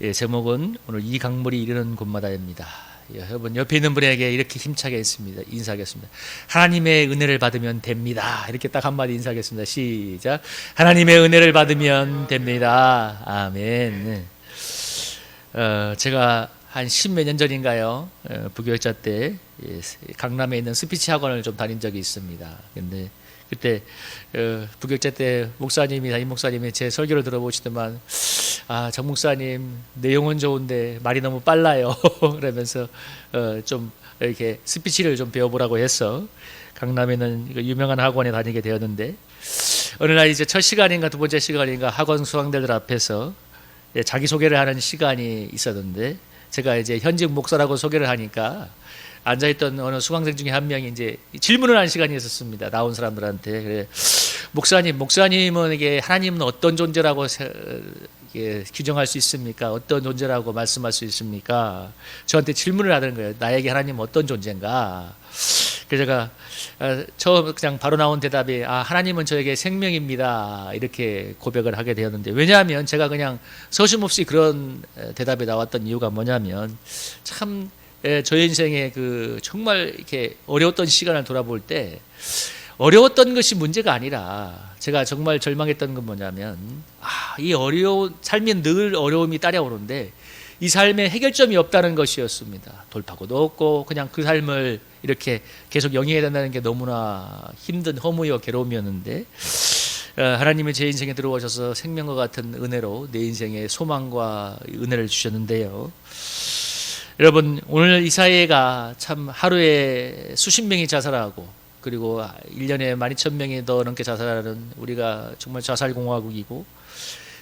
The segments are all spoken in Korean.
예, 제목은 오늘 이 강물이 이르는 곳마다입니다. 예, 여러분 옆에 있는 분에게 이렇게 힘차게 인사하겠습니다. 하나님의 은혜를 받으면 됩니다. 이렇게 딱 한마디 인사하겠습니다. 시작. 하나님의 은혜를 받으면 됩니다. 아멘. 제가 한 10몇 년 전인가요? 부교육자 때 강남에 있는 스피치 학원을 좀 다닌 적이 있습니다. 근데 그때 부교육자 때 담임 목사님이 제 설교를 들어보시더만, 정 목사님 내용은 좋은데 말이 너무 빨라요. 그러면서 좀 이렇게 스피치를 좀 배워보라고 해서 강남에는 유명한 학원에 다니게 되었는데, 어느 날 이제 첫 시간인가 두 번째 시간인가 학원 수강자들 앞에서 자기소개를 하는 시간이 있었는데, 제가 이제 현직 목사라고 소개를 하니까 앉아있던 어느 수강생 중에 한 명이 이제 질문을 하는 시간이 있었습니다. 나온 사람들한테. 그래, 목사님은 이게 하나님은 어떤 존재라고 규정할 수 있습니까? 어떤 존재라고 말씀할 수 있습니까? 저한테 질문을 하는 거예요. 나에게 하나님은 어떤 존재인가? 그래서 제가 처음 그냥 바로 나온 대답이 하나님은 저에게 생명입니다. 이렇게 고백을 하게 되었는데, 왜냐하면 제가 그냥 서슴없이 그런 대답이 나왔던 이유가 뭐냐면, 참 저의 인생에 정말 이렇게 어려웠던 시간을 돌아볼 때, 어려웠던 것이 문제가 아니라 제가 정말 절망했던 건 뭐냐면, 이 삶이 늘 어려움이 따라오는데 이 삶에 해결점이 없다는 것이었습니다. 돌파구도 없고 그냥 그 삶을 이렇게 계속 영위해야 된다는 게 너무나 힘든 허무와 괴로움이었는데, 하나님이 제 인생에 들어오셔서 생명과 같은 은혜로 내 인생에 소망과 은혜를 주셨는데요. 여러분, 오늘 이 사회가 참 하루에 수십 명이 자살하고, 그리고 1년에 12,000명이 더 넘게 자살하는, 우리가 정말 자살공화국이고,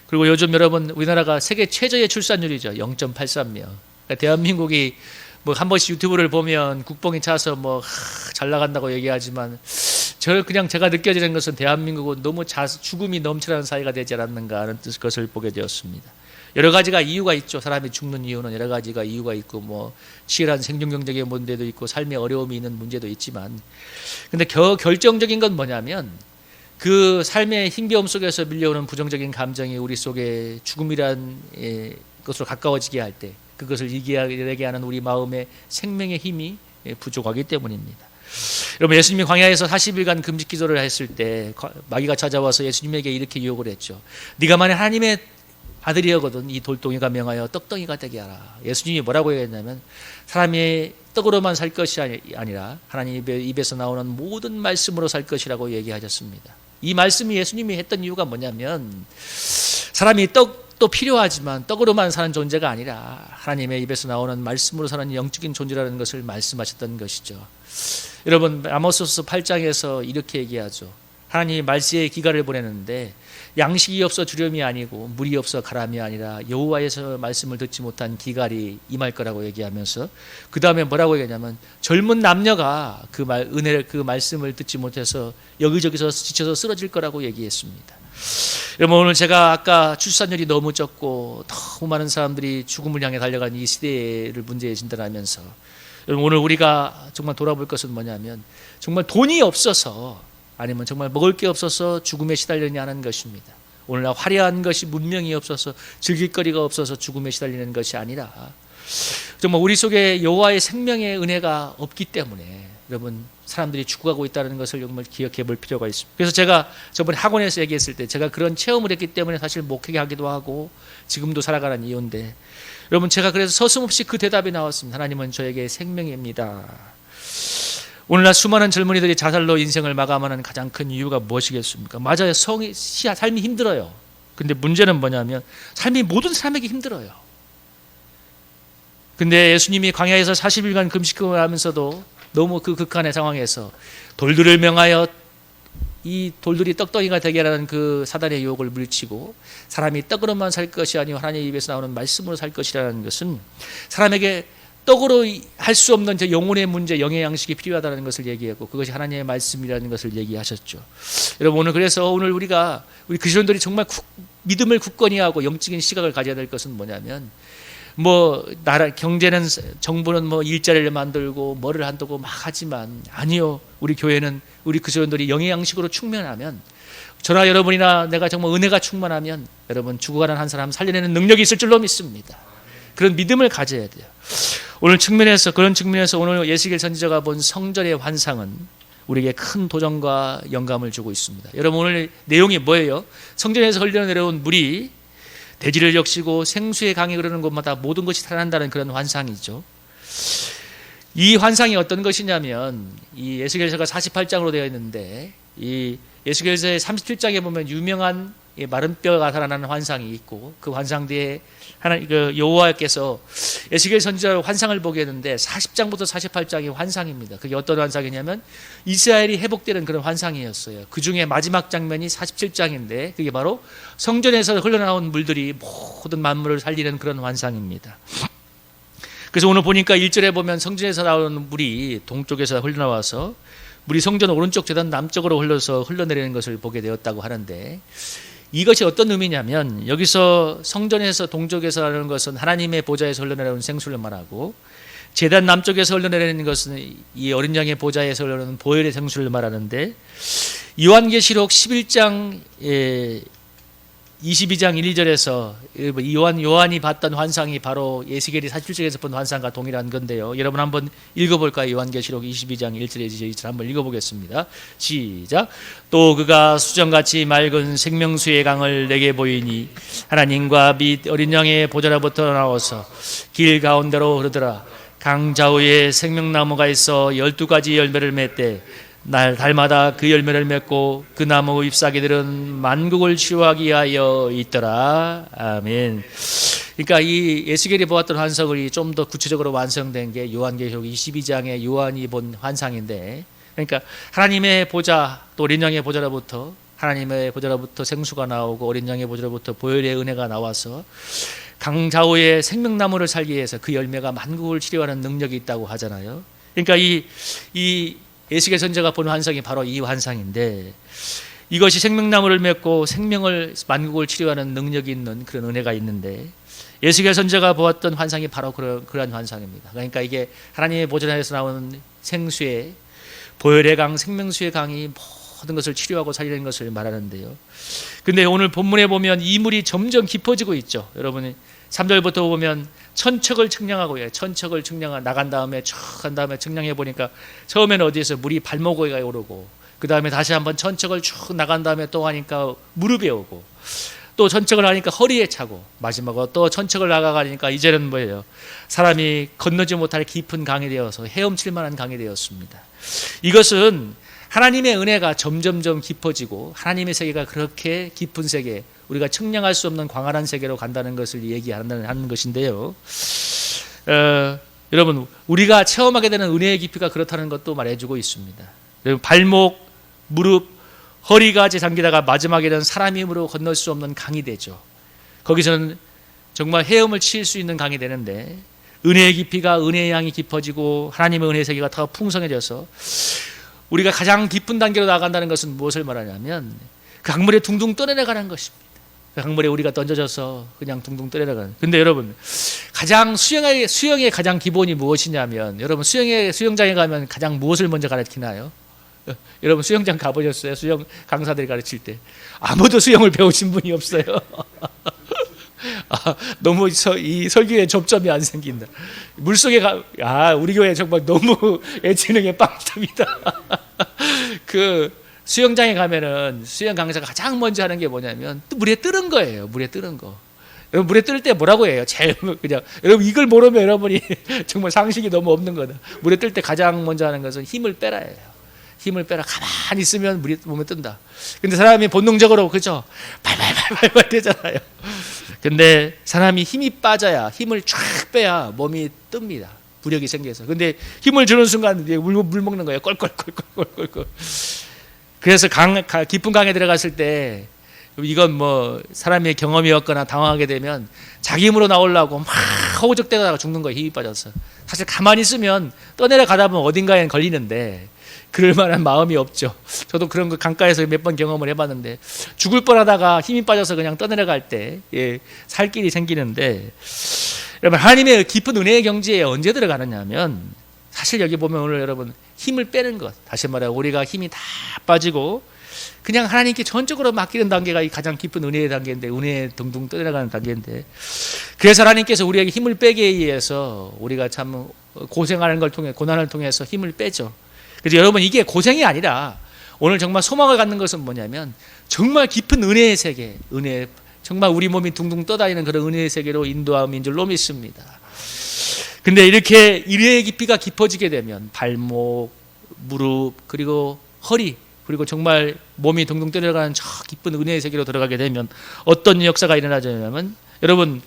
그리고 요즘 여러분 우리나라가 세계 최저의 출산율이죠. 0.83명. 그러니까 대한민국이 뭐 한 번씩 유튜브를 보면 국뽕이 차서 잘 나간다고 얘기하지만, 제가 느껴지는 것은 대한민국은 너무 죽음이 넘쳐나는 사회가 되지 않았는가 하는 것을 보게 되었습니다. 여러 가지가 이유가 있죠. 사람이 죽는 이유는 여러 가지가 이유가 있고, 치열한 생존 경쟁의 문제도 있고, 삶의 어려움이 있는 문제도 있지만, 근데 결정적인 건 뭐냐면, 그 삶의 힘겨움 속에서 밀려오는 부정적인 감정이 우리 속에 죽음이란 것으로 가까워지게 할 때, 그것을 이겨내게 하는 우리 마음의 생명의 힘이 부족하기 때문입니다. 여러분, 예수님이 광야에서 40일간 금식 기도를 했을 때 마귀가 찾아와서 예수님에게 이렇게 유혹을 했죠. 네가 만약 하나님의 아들이거든 이 돌덩이가 명하여 떡덩이가 되게 하라. 예수님이 뭐라고 얘기했냐면, 사람이 떡으로만 살 것이 아니라 하나님 입에서 나오는 모든 말씀으로 살 것이라고 얘기하셨습니다. 이 말씀이 예수님이 했던 이유가 뭐냐면, 사람이 떡도 필요하지만 떡으로만 사는 존재가 아니라 하나님의 입에서 나오는 말씀으로 사는 영적인 존재라는 것을 말씀하셨던 것이죠. 여러분, 아모스서 8장에서 이렇게 얘기하죠. 하나님이 말세의 기갈을 보내는데 양식이 없어 주렴이 아니고 물이 없어 가람이 아니라 여호와에서 말씀을 듣지 못한 기갈이 임할 거라고 얘기하면서, 그 다음에 뭐라고 얘기하냐면, 젊은 남녀가 그 말씀을 듣지 못해서 여기저기서 지쳐서 쓰러질 거라고 얘기했습니다. 여러분, 오늘 제가 아까 출산율이 너무 적고 너무 많은 사람들이 죽음을 향해 달려가는 이 시대를 문제에 진단하면서, 여러분, 오늘 우리가 정말 돌아볼 것은 뭐냐면, 정말 돈이 없어서, 아니면 정말 먹을 게 없어서 죽음에 시달리느냐 하는 것입니다. 오늘날 화려한 것이 문명이 없어서, 즐길 거리가 없어서 죽음에 시달리는 것이 아니라, 정말 우리 속에 여호와의 생명의 은혜가 없기 때문에 여러분, 사람들이 죽어가고 있다는 것을 정말 기억해 볼 필요가 있습니다. 그래서 제가 저번에 학원에서 얘기했을 때, 제가 그런 체험을 했기 때문에 사실 목회하기도 하고 지금도 살아가는 이유인데, 여러분, 제가 그래서 서슴없이 그 대답이 나왔습니다. 하나님은 저에게 생명입니다. 오늘날 수많은 젊은이들이 자살로 인생을 마감하는 가장 큰 이유가 무엇이겠습니까? 맞아요. 삶이 힘들어요. 근데 문제는 뭐냐면, 삶이 모든 사람에게 힘들어요. 근데 예수님이 광야에서 40일간 금식을 하면서도 너무 그 극한의 상황에서 돌들을 명하여 이 돌들이 떡덩이가 되게 하라는 그 사단의 유혹을 물리치고, 사람이 떡으로만 살 것이 아니고 하나님의 입에서 나오는 말씀으로 살 것이라는 것은, 사람에게 떡으로 할 수 없는 저 영혼의 문제, 영의 양식이 필요하다는 것을 얘기했고, 그것이 하나님의 말씀이라는 것을 얘기하셨죠. 여러분, 오늘 우리 그리스도인들이 정말 믿음을 굳건히 하고 영적인 시각을 가져야 될 것은 뭐냐면, 뭐 나라 경제는 정부는 뭐 일자리를 만들고 뭐를 한다고 막 하지만 아니요. 우리 교회는 우리 그리스도인들이 영의 양식으로 충만하면 저나 여러분이나 내가 정말 은혜가 충만하면 여러분 죽어가는 한 사람 살려내는 능력이 있을 줄로 믿습니다. 그런 믿음을 가져야 돼요. 오늘 그런 측면에서 오늘 예수겔 선지자가 본 성전의 환상은 우리에게 큰 도전과 영감을 주고 있습니다. 여러분 오늘 내용이 뭐예요? 성전에서 흘러내려온 물이 대지를 적시고 생수의 강이 흐르는 곳마다 모든 것이 살아난다는 그런 환상이죠. 이 환상이 어떤 것이냐면 이 에스겔서가 48장으로 되어 있는데 이 에스겔서의 37장에 보면 유명한 마른 뼈가 살아나는 환상이 있고 그 환상 뒤에 여호와께서 에스겔 선지자 환상을 보게 했는데 40장부터 48장이 환상입니다. 그게 어떤 환상이냐면 이스라엘이 회복되는 그런 환상이었어요. 그 중에 마지막 장면이 47장인데 그게 바로 성전에서 흘러나온 물들이 모든 만물을 살리는 그런 환상입니다. 그래서 오늘 보니까 1절에 보면 성전에서 나오는 물이 동쪽에서 흘러나와서 물이 성전 오른쪽 재단 남쪽으로 흘러내리는 것을 보게 되었다고 하는데 이것이 어떤 의미냐면 여기서 성전에서 동쪽에서 하는 것은 하나님의 보좌에서 흘러내려오는 생수를 말하고 제단 남쪽에서 흘러내리는 것은 이 어린 양의 보좌에서 흘러내리는 보혈의 생수를 말하는데 요한계시록 11장 22장 1절에서 요한이 봤던 환상이 바로 에스겔이 47장에서 본 환상과 동일한 건데요. 여러분 한번 읽어볼까요? 요한계시록 22장 1절에 2절 한번 읽어보겠습니다. 시작. 또 그가 수정같이 맑은 생명수의 강을 내게 보이니 하나님과 및 어린 양의 보좌로부터 나와서 길 가운데로 흐르더라. 강 좌우에 생명나무가 있어 12가지 열매를 맺되 날 달마다 그 열매를 맺고 그 나무 잎사귀들은 만국을 치유하기 위하여 있더라. 아멘. 그러니까 이 에스겔이 보았던 환상이 좀 더 구체적으로 완성된 게 요한계시록 22장의 요한이 본 환상인데, 그러니까 하나님의 보좌 또 어린 양의 보좌로부터 하나님의 보좌로부터 생수가 나오고 어린 양의 보좌로부터 보혈의 은혜가 나와서 강 좌우에 생명나무를 살기 위해서 그 열매가 만국을 치료하는 능력이 있다고 하잖아요. 그러니까 이 에스겔 선지자가 본 환상이 바로 이 환상인데 이것이 생명나무를 맺고 만국을 치료하는 능력이 있는 그런 은혜가 있는데 에스겔 선지자가 보았던 환상이 바로 그러한 환상입니다. 그러니까 이게 하나님의 보좌에서 나오는 생수의 보혈의 강, 생명수의 강이 모든 것을 치료하고 살리는 것을 말하는데요. 근데 오늘 본문에 보면 이 물이 점점 깊어지고 있죠. 여러분이 3절부터 보면 천척을 측량하고 천척을 나간 다음에 쭉 한 다음에 측량해 보니까 처음에는 어디에서 물이 발목에 오르고 그 다음에 다시 한번 천척을 쭉 나간 다음에 또 하니까 무릎에 오고 또 천척을 하니까 허리에 차고 마지막으로 또 천척을 나가가니까 이제는 뭐예요? 사람이 건너지 못할 깊은 강이 되어서 헤엄칠 만한 강이 되었습니다. 이것은 하나님의 은혜가 점점점 깊어지고 하나님의 세계가 그렇게 깊은 세계, 우리가 측량할 수 없는 광활한 세계로 간다는 것을 얘기하는 것인데요. 여러분 우리가 체험하게 되는 은혜의 깊이가 그렇다는 것도 말해주고 있습니다. 여러분 발목, 무릎, 허리까지 잠기다가 마지막에는 사람 힘으로 건널 수 없는 강이 되죠. 거기서는 정말 헤엄을 칠 수 있는 강이 되는데 은혜의 깊이가 은혜의 양이 깊어지고 하나님의 은혜의 세계가 더 풍성해져서 우리가 가장 깊은 단계로 나간다는 것은 무엇을 말하냐면 그 강물에 둥둥 떠내려가는 것입니다. 그 강물에 우리가 던져져서 그냥 둥둥 떠내려가는. 근데 여러분 가장 수영의 가장 기본이 무엇이냐면 여러분 수영장에 가면 가장 무엇을 먼저 가르치나요? 여러분 수영장 가보셨어요? 수영 강사들이 가르칠 때 아무도 수영을 배우신 분이 없어요. 너무 이 설교에 접점이 안 생긴다. 물속에 우리 교회 정말 너무 예체능의 빵점이다. 그 수영장에 가면은 수영 강사가 가장 먼저 하는 게 뭐냐면 물에 뜨는 거예요. 물에 뜨는 거. 여러분 물에 뜰 때 뭐라고 해요? 제일 그냥 여러분 이걸 모르면 여러분이 정말 상식이 너무 없는 거다. 물에 뜰 때 가장 먼저 하는 것은 힘을 빼라예요. 힘을 빼라. 가만히 있으면 물이 몸에 뜬다. 근데 사람이 본능적으로 그죠? 발발 되잖아요. 근데 사람이 힘이 빠져야 힘을 쫙 빼야 몸이 뜹니다. 부력이 생겨서. 근데 힘을 주는 순간 물 먹는 거예요. 꼴꼴꼴꼴꼴꼴. 그래서 깊은 강에 들어갔을 때 이건 뭐 사람의 경험이 없거나 당황하게 되면 자기 힘으로 나오려고 막 허우적대다가 죽는 거예요. 힘이 빠져서. 사실 가만히 있으면 떠내려가다 보면 어딘가에는 걸리는데 그럴 만한 마음이 없죠. 저도 그런 거 강가에서 몇 번 경험을 해봤는데 죽을 뻔하다가 힘이 빠져서 그냥 떠내려갈 때 살 길이 생기는데 여러분, 하나님의 깊은 은혜의 경지에 언제 들어가느냐면, 사실 여기 보면 오늘 여러분 힘을 빼는 것, 다시 말해 우리가 힘이 다 빠지고 그냥 하나님께 전적으로 맡기는 단계가 이 가장 깊은 은혜의 단계인데, 은혜에 둥둥 떠내려가는 단계인데, 그래서 하나님께서 우리에게 힘을 빼기 위해서 우리가 참 고생하는 걸 통해, 고난을 통해서 힘을 빼죠. 그래서 여러분, 이게 고생이 아니라 오늘 정말 소망을 갖는 것은 뭐냐면, 정말 깊은 은혜의 세계, 은혜, 정말 우리 몸이 둥둥 떠다니는 그런 은혜의 세계로 인도함인 줄로 믿습니다. 근데 이렇게 은혜의 깊이가 깊어지게 되면 발목, 무릎, 그리고 허리, 그리고 정말 몸이 둥둥 떠내려가는 저 깊은 은혜의 세계로 들어가게 되면 어떤 역사가 일어나냐면, 여러분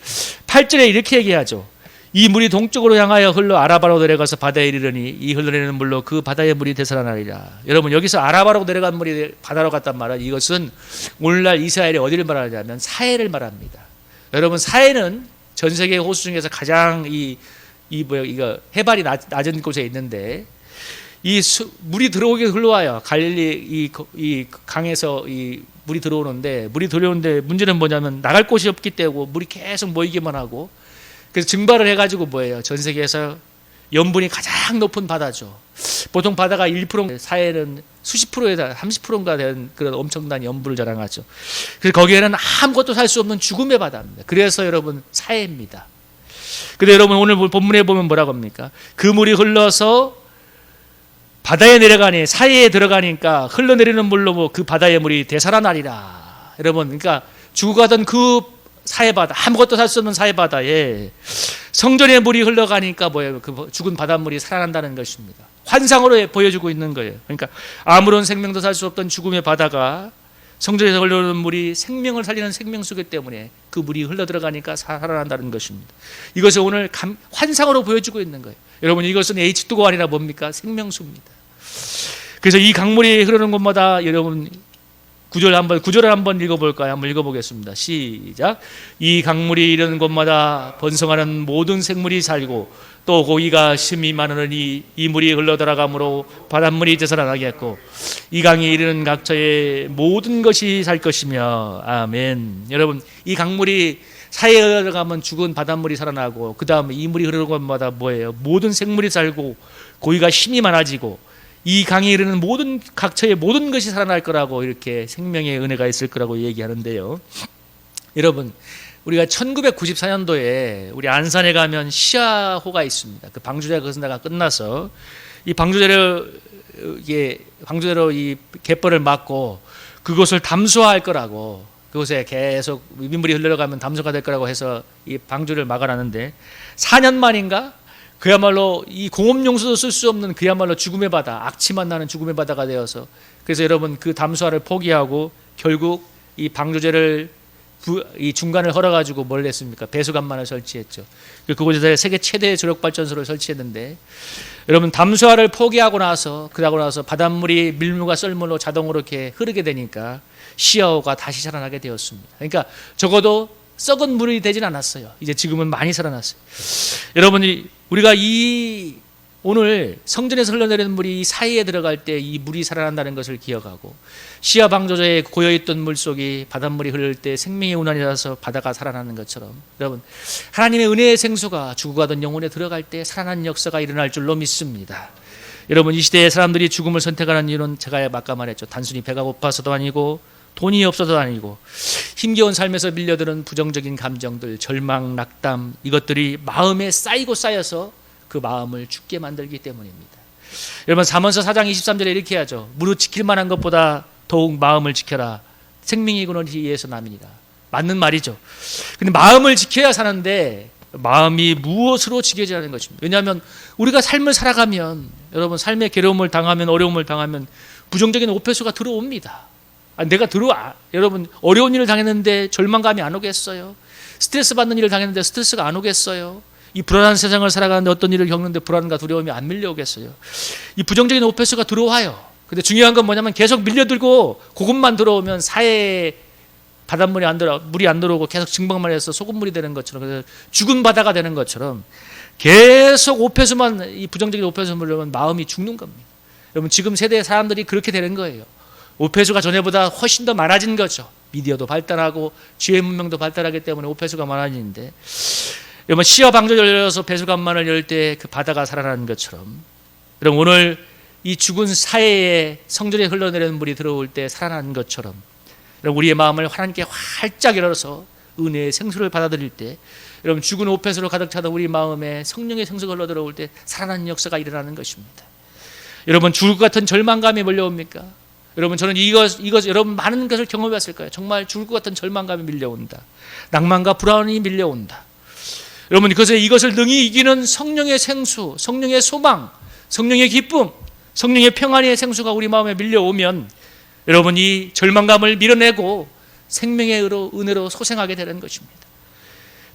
8절에 이렇게 얘기하죠. 이 물이 동쪽으로 향하여 흘러 아라바로 내려가서 바다에 이르르니 이 흘러내리는 물로 그 바다의 물이 되살아나리라. 여러분, 여기서 아라바로 내려간 물이 바다로 갔단 말은, 이것은 오늘날 이스라엘이 어디를 말하냐면 사해를 말합니다. 여러분, 사해는 전 세계 호수 중에서 가장 이거 해발이 낮은 곳에 있는데, 물이 들어오게 흘러와요. 갈릴리 이 강에서 이 물이 들어오는데, 문제는 뭐냐면 나갈 곳이 없기 때문에 물이 계속 모이기만 하고, 그래서 증발을 해가지고 뭐예요? 전 세계에서 염분이 가장 높은 바다죠. 보통 바다가 1%, 사해는 수십 프로에다 30%인가 되는 그런 엄청난 염분을 자랑하죠. 그래서 거기에는 아무것도 살 수 없는 죽음의 바다입니다. 그래서 여러분 사해입니다. 근데 여러분, 오늘 본문에 보면 뭐라고 합니까? 그 물이 흘러서 바다에 내려가니, 사해에 들어가니까 흘러내리는 물로 그 바다의 물이 되살아나리라. 여러분, 그러니까 죽어가던 그 사해바다, 아무것도 살 수 없는 사해바다에 성전의 물이 흘러가니까 뭐예요? 그 죽은 바닷물이 살아난다는 것입니다. 환상으로 보여주고 있는 거예요. 그러니까 아무런 생명도 살 수 없던 죽음의 바다가 성전에서 흘러오는 물이 생명을 살리는 생명수기 때문에 그 물이 흘러들어가니까 살아난다는 것입니다. 이것을 오늘 환상으로 보여주고 있는 거예요. 여러분, 이것은 H2O 아니라 뭡니까? 생명수입니다. 그래서 이 강물이 흐르는 곳마다, 여러분 구절을 한번 읽어볼까요? 한번 읽어보겠습니다. 시작. 이 강물이 이르는 곳마다 번성하는 모든 생물이 살고 또 고기가 심이 많으니 이 물이 흘러들어가므로 바닷물이 되살아나겠고 이 강이 이르는 각처에 모든 것이 살 것이며. 아멘. 여러분, 이 강물이 사해에 들어가면 죽은 바닷물이 살아나고, 그 다음에 이 물이 흐르는 곳마다 뭐예요? 모든 생물이 살고 고기가 힘이 많아지고 이 강이 이르는 모든 각처의 모든 것이 살아날 거라고, 이렇게 생명의 은혜가 있을 거라고 얘기하는데요. 여러분, 우리가 1994년도에 우리 안산에 가면 시야호가 있습니다. 그 방주제 거선다가 끝나서 이 방주제로 이 갯벌을 막고 그곳을 담수화할 거라고, 그곳에 계속 민물이 흘러가면 담수가 될 거라고 해서 이 방주를 막아놨는데, 4년 만인가? 그야말로 이 공업용수도 쓸 수 없는 그야말로 죽음의 바다, 악취만 나는 죽음의 바다가 되어서, 그래서 여러분 그 담수화를 포기하고 결국 이 방조제를 이 중간을 헐어가지고 뭘 했습니까? 배수관만을 설치했죠. 그곳에서 세계 최대의 조력발전소를 설치했는데, 여러분 담수화를 포기하고 나서 바닷물이 밀물과 썰물로 자동으로 이렇게 흐르게 되니까 시야호가 다시 살아나게 되었습니다. 그러니까 적어도 썩은 물이 되진 않았어요. 이제 지금은 많이 살아났어요. 여러분이 우리가 오늘 성전에서 흘러내리는 물이 사이에 들어갈 때 이 물이 살아난다는 것을 기억하고, 시야 방조제에 고여있던 물속이 바닷물이 흐를 때 생명의 운한이 나서 바다가 살아나는 것처럼, 여러분 하나님의 은혜의 생수가 죽어가던 영혼에 들어갈 때 살아나는 역사가 일어날 줄로 믿습니다. 여러분, 이 시대에 사람들이 죽음을 선택하는 이유는 제가 아까 말했죠. 단순히 배가 고파서도 아니고 돈이 없어도 아니고 힘겨운 삶에서 밀려드는 부정적인 감정들, 절망, 낙담, 이것들이 마음에 쌓이고 쌓여서 그 마음을 죽게 만들기 때문입니다. 여러분, 잠언서 4장 23절에 이렇게 하죠. 무릇 지킬 만한 것보다 더욱 마음을 지켜라. 생명의 근원이 이에서 남이니라. 맞는 말이죠. 근데 마음을 지켜야 사는데 마음이 무엇으로 지켜져야 하는 것입니다. 왜냐하면 우리가 삶을 살아가면, 여러분 삶의 괴로움을 당하면, 어려움을 당하면 부정적인 오폐수가 들어옵니다. 여러분 어려운 일을 당했는데 절망감이 안 오겠어요? 스트레스 받는 일을 당했는데 스트레스가 안 오겠어요? 이 불안한 세상을 살아가는데 어떤 일을 겪는데 불안과 두려움이 안 밀려오겠어요? 이 부정적인 오폐수가 들어와요. 근데 중요한 건 뭐냐면 계속 밀려들고 그것만 들어오면 사해에 바닷물이 물이 안 들어오고 계속 증방만 해서 소금물이 되는 것처럼, 그래서 죽은 바다가 되는 것처럼 계속 오폐수만, 이 부정적인 오폐수만 들어오면 마음이 죽는 겁니다. 여러분, 지금 세대의 사람들이 그렇게 되는 거예요. 오폐수가 전에보다 훨씬 더 많아진 거죠. 미디어도 발달하고 지혜 문명도 발달하기 때문에 오폐수가 많아지는데, 여러분 시야 방주를 열어서 배수관만을 열 때 그 바다가 살아나는 것처럼 여러분 오늘 이 죽은 사해에 성전에 흘러내리는 물이 들어올 때 살아나는 것처럼 여러분 우리의 마음을 하나님께 활짝 열어서 은혜의 생수를 받아들일 때 여러분 죽은 오펫으로 가득 차던 우리 마음에 성령의 생수가 흘러들어올 때 살아나는 역사가 일어나는 것입니다. 여러분 죽을 것 같은 절망감이 몰려옵니까? 여러분 저는 이것 여러분 많은 것을 경험했을 거예요. 정말 죽을 것 같은 절망감이 밀려온다. 낭만과 불안이 밀려온다. 여러분 그것에 이것을 능히 이기는 성령의 생수, 성령의 소망, 성령의 기쁨, 성령의 평안의 생수가 우리 마음에 밀려오면 여러분 이 절망감을 밀어내고 생명의 은혜로 소생하게 되는 것입니다.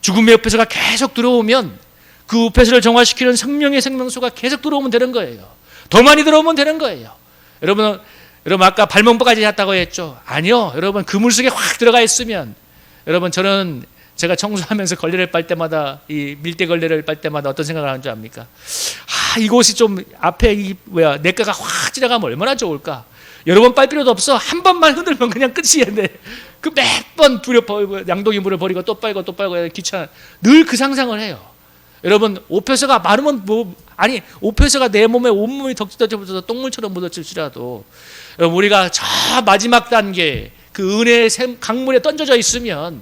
죽음의 오펫가 계속 들어오면 그 오펫을 정화시키는 성령의 생명수가 계속 들어오면 되는 거예요. 더 많이 들어오면 되는 거예요. 여러분 아까 발목까지 했다고 했죠? 아니요. 여러분 그 물속에 확 들어가 있으면 여러분 저는 제가 청소하면서 걸레를 빨 때마다 이 밀대 걸레를 빨 때마다 어떤 생각을 하는 줄 압니까? 이곳이 좀 앞에 내과가 확 지나가면 얼마나 좋을까? 여러 번 빨 필요도 없어. 한 번만 흔들면 그냥 끝이야. 그 몇 번 양동이 물을 버리고 또 빨고 귀찮아. 늘 그 상상을 해요. 여러분 오폐서가 마르면 오폐서가 내 몸에 온몸이 덕지덕지 똥물처럼 묻어질지라도 우리가 저 마지막 단계 그 은혜의 강물에 던져져 있으면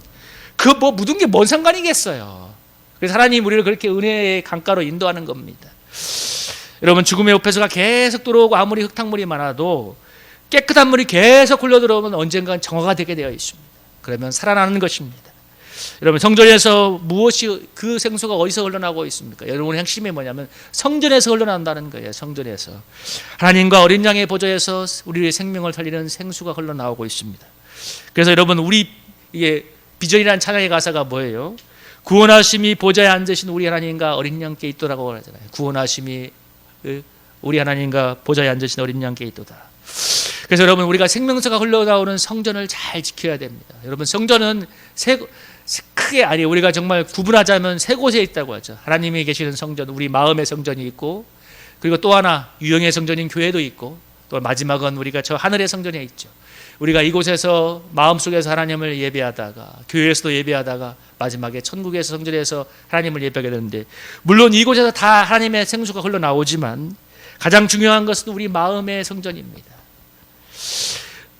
그 묻은 게 뭔 상관이겠어요. 그래서 하나님 우리를 그렇게 은혜의 강가로 인도하는 겁니다. 여러분 죽음의 오폐서가 계속 들어오고 아무리 흙탕물이 많아도 깨끗한 물이 계속 흘러들어오면 언젠간 정화가 되게 되어 있습니다. 그러면 살아나는 것입니다. 여러분 성전에서 그 생수가 어디서 흘러나오고 있습니까? 여러분의 핵심이 뭐냐면 성전에서 흘러나온다는 거예요. 성전에서 하나님과 어린 양의 보좌에서 우리의 생명을 살리는 생수가 흘러나오고 있습니다. 그래서 여러분 이게 비전이라는 찬양의 가사가 뭐예요? 구원하심이 보좌에 앉으신 우리 하나님과 어린 양께 있도라고 하잖아요. 구원하심이 우리 하나님과 보좌에 앉으신 어린 양께 있도다. 그래서 여러분 우리가 생명수가 흘러나오는 성전을 잘 지켜야 됩니다. 여러분 성전은 우리가 정말 구분하자면 세 곳에 있다고 하죠. 하나님이 계시는 성전, 우리 마음의 성전이 있고, 그리고 또 하나 유형의 성전인 교회도 있고, 또 마지막은 우리가 저 하늘의 성전에 있죠. 우리가 이곳에서 마음속에서 하나님을 예배하다가 교회에서도 예배하다가 마지막에 천국에서 성전에서 하나님을 예배하게 되는데, 물론 이곳에서 다 하나님의 생수가 흘러나오지만 가장 중요한 것은 우리 마음의 성전입니다.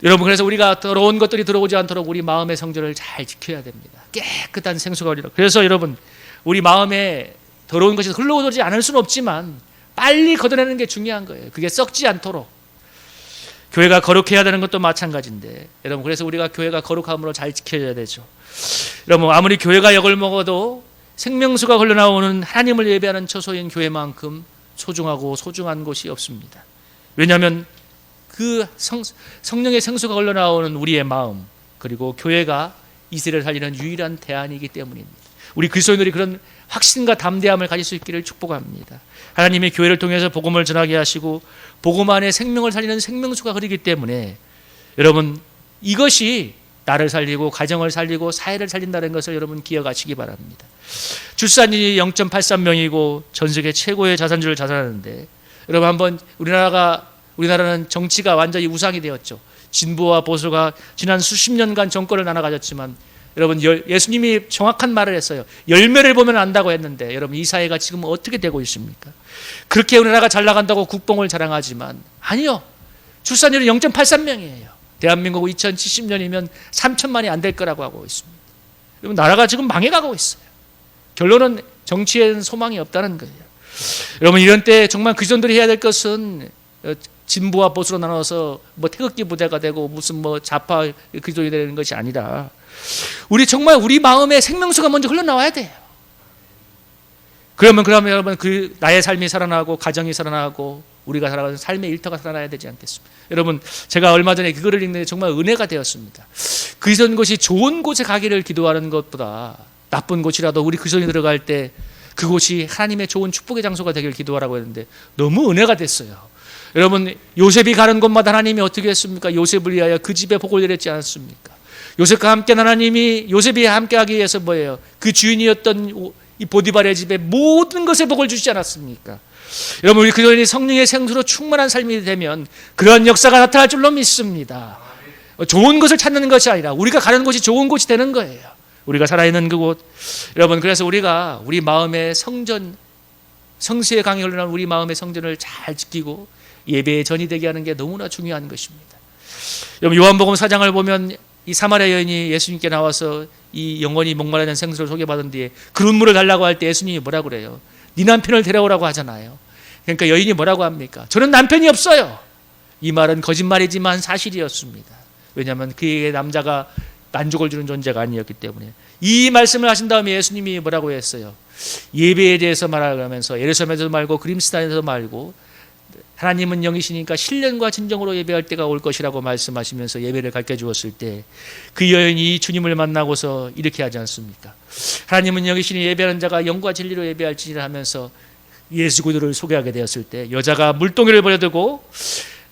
여러분 그래서 우리가 더러운 것들이 들어오지 않도록 우리 마음의 성전을 잘 지켜야 됩니다. 깨끗한 생수가 흘러. 그래서 여러분 우리 마음에 더러운 것이 흘러오지 않을 수는 없지만 빨리 걷어내는 게 중요한 거예요. 그게 썩지 않도록. 교회가 거룩해야 되는 것도 마찬가지인데 여러분 그래서 우리가 교회가 거룩함으로 잘 지켜야 되죠. 여러분 아무리 교회가 역을 먹어도 생명수가 흘러나오는 하나님을 예배하는 처소인 교회만큼 소중하고 소중한 곳이 없습니다. 왜냐하면 그 성령의 생수가 흘러나오는 우리의 마음 그리고 교회가 이 세대를 살리는 유일한 대안이기 때문입니다. 우리 그리스도인들이 그런 확신과 담대함을 가질 수 있기를 축복합니다. 하나님의 교회를 통해서 복음을 전하게 하시고 복음 안에 생명을 살리는 생명수가 흐르기 때문에 여러분 이것이 나를 살리고 가정을 살리고 사회를 살린다는 것을 여러분 기억하시기 바랍니다. 출산율이 0.83명이고 전 세계 최고의 자산주를 자산하는데 여러분 한번 우리나라는 정치가 완전히 우상이 되었죠. 진보와 보수가 지난 수십 년간 정권을 나눠 가졌지만 여러분 예수님이 정확한 말을 했어요. 열매를 보면 안다고 했는데 여러분 이 사회가 지금 어떻게 되고 있습니까? 그렇게 우리나라가 잘 나간다고 국뽕을 자랑하지만 아니요. 출산율이 0.83명이에요. 대한민국 2070년이면 3천만이 안 될 거라고 하고 있습니다. 여러분 나라가 지금 망해가고 있어요. 결론은 정치에는 소망이 없다는 거예요. 여러분 이런 때 정말 그리스도인들이 해야 될 것은 진보와 보수로 나눠서 태극기 부대가 되고 무슨 좌파 그리스도인이 되는 것이 아니라 우리 정말 우리 마음에 생명수가 먼저 흘러나와야 돼요. 그러면 여러분 나의 삶이 살아나고 가정이 살아나고 우리가 살아가는 삶의 일터가 살아나야 되지 않겠습니까? 여러분 제가 얼마 전에 그거를 읽는데 정말 은혜가 되었습니다. 그리스도인 곳이 좋은 곳에 가기를 기도하는 것보다 나쁜 곳이라도 우리 그리스도인이 들어갈 때 그곳이 하나님의 좋은 축복의 장소가 되길 기도하라고 했는데 너무 은혜가 됐어요. 여러분 요셉이 가는 곳마다 하나님이 어떻게 했습니까? 요셉을 위하여 그 집에 복을 내렸지 않았습니까? 요셉과 함께 하나님이 요셉이 함께하기 위해서 뭐예요? 그 주인이었던 이 보디발의 집에 모든 것에 복을 주시지 않았습니까? 여러분 우리 그리스도인이 성령의 생수로 충만한 삶이 되면 그런 역사가 나타날 줄로 믿습니다. 좋은 것을 찾는 것이 아니라 우리가 가는 곳이 좋은 곳이 되는 거예요. 우리가 살아있는 그곳. 여러분, 그래서 우리가 우리 마음의 성전, 성수의 강이 흘러나오는 우리 마음의 성전을 잘 지키고 예배의 전이 되게 하는 게 너무나 중요한 것입니다. 여러분, 요한복음 4장을 보면 이 사마리아 여인이 예수님께 나와서 이 영원히 목마르는 생수를 소개받은 뒤에 그런 물을 달라고 할 때 예수님이 뭐라고 그래요? 네 남편을 데려오라고 하잖아요. 그러니까 여인이 뭐라고 합니까? 저는 남편이 없어요. 이 말은 거짓말이지만 사실이었습니다. 왜냐하면 그의 남자가 만족을 주는 존재가 아니었기 때문에. 이 말씀을 하신 다음에 예수님이 뭐라고 했어요? 예배에 대해서 말하면서 예루살렘에서 말고 그림스단에서 말고 하나님은 영이시니까 신령과 진정으로 예배할 때가 올 것이라고 말씀하시면서 예배를 가르쳐 주었을 때 그 여인이 주님을 만나고서 이렇게 하지 않습니까? 하나님은 영이시니 예배하는 자가 영과 진리로 예배할지니라 하면서 예수 그리스도를 소개하게 되었을 때 여자가 물동이를 버려두고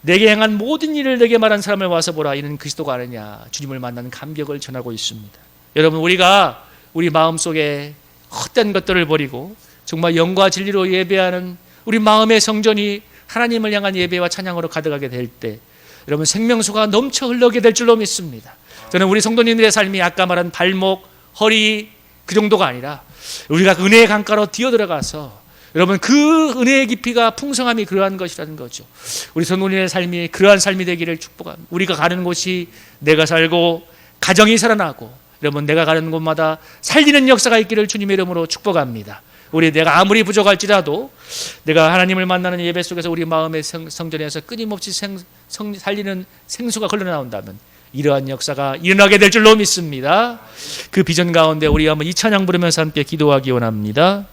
내게 행한 모든 일을 내게 말한 사람을 와서 보라, 이는 그리스도가 아니냐, 주님을 만나는 감격을 전하고 있습니다. 여러분, 우리가 우리 마음속에 헛된 것들을 버리고 정말 영과 진리로 예배하는 우리 마음의 성전이 하나님을 향한 예배와 찬양으로 가득하게 될 때 여러분, 생명수가 넘쳐 흘러게 될 줄로 믿습니다. 저는 우리 성도님들의 삶이 아까 말한 발목, 허리 그 정도가 아니라 우리가 은혜의 강가로 뛰어들어가서 여러분, 그 은혜의 깊이가 풍성함이 그러한 것이라는 거죠. 우리 성도님의 삶이 그러한 삶이 되기를 축복합니다. 우리가 가는 곳이 내가 살고 가정이 살아나고 여러분, 내가 가는 곳마다 살리는 역사가 있기를 주님의 이름으로 축복합니다. 우리 내가 아무리 부족할지라도 내가 하나님을 만나는 예배 속에서 우리 마음의 성전에서 끊임없이 살리는 생수가 흘러나온다면 이러한 역사가 일어나게 될 줄로 믿습니다. 그 비전 가운데 우리 한번 이 찬양 부르면서 함께 기도하기 원합니다.